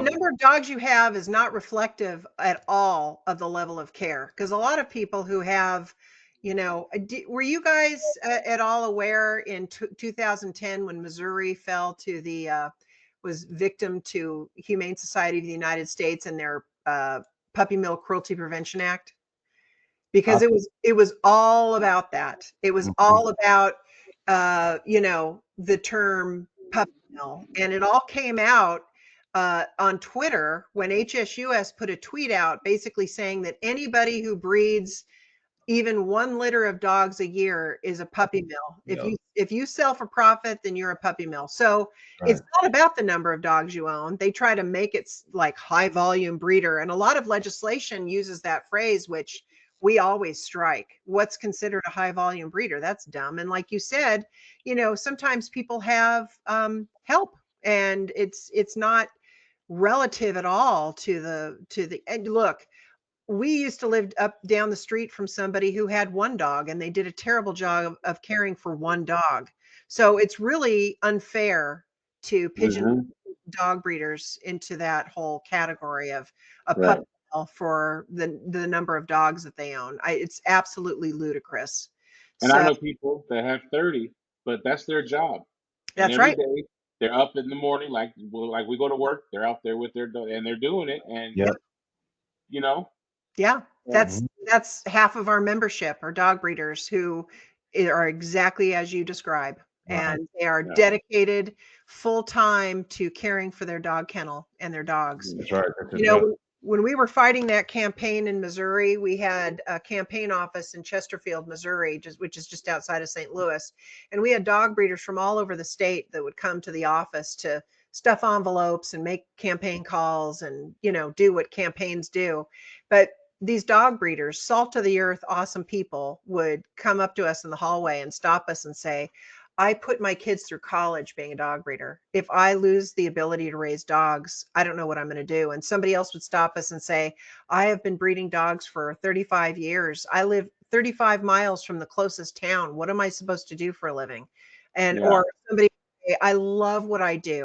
number of dogs you have is not reflective at all of the level of care. Because a lot of people who have, were you guys at all aware in 2010 when Missouri fell to was victim to Humane Society of the United States and their Puppy Mill Cruelty Prevention Act? Because it was all about that. It was all about, the term puppy mill, and it all came out on Twitter when HSUS put a tweet out basically saying that anybody who breeds even 1 litter of dogs a year is a puppy mill. If you sell for profit, then you're a puppy mill. So it's not about the number of dogs you own. They try to make it like high volume breeder, and a lot of legislation uses that phrase, which we always strike. What's considered a high volume breeder? That's dumb. And like you said, sometimes people have help, and it's not relative at all to the and look, we used to live up down the street from somebody who had 1 dog, and they did a terrible job of caring for 1 dog. So it's really unfair to pigeon dog breeders into that whole category of a puppy mill for the number of dogs that they own. It's absolutely ludicrous. And I So know people that have 30, but that's their job. And that's every right. day they're up in the morning, like we go to work, they're out there with their dog and they're doing it. And Yep. you know, Yeah, that's half of our membership are dog breeders who are exactly as you describe, and they are dedicated full time to caring for their dog kennel and their dogs. That's right. That's You know, when we were fighting that campaign in Missouri, we had a campaign office in Chesterfield, Missouri, which is just outside of St. Louis, and we had dog breeders from all over the state that would come to the office to stuff envelopes and make campaign calls and do what campaigns do. But these dog breeders, salt of the earth, awesome people, would come up to us in the hallway and stop us and say, I put my kids through college being a dog breeder. If I lose the ability to raise dogs, I don't know what I'm going to do. And somebody else would stop us and say, I have been breeding dogs for 35 years. I live 35 miles from the closest town. What am I supposed to do for a living? And or somebody would say, I love what I do.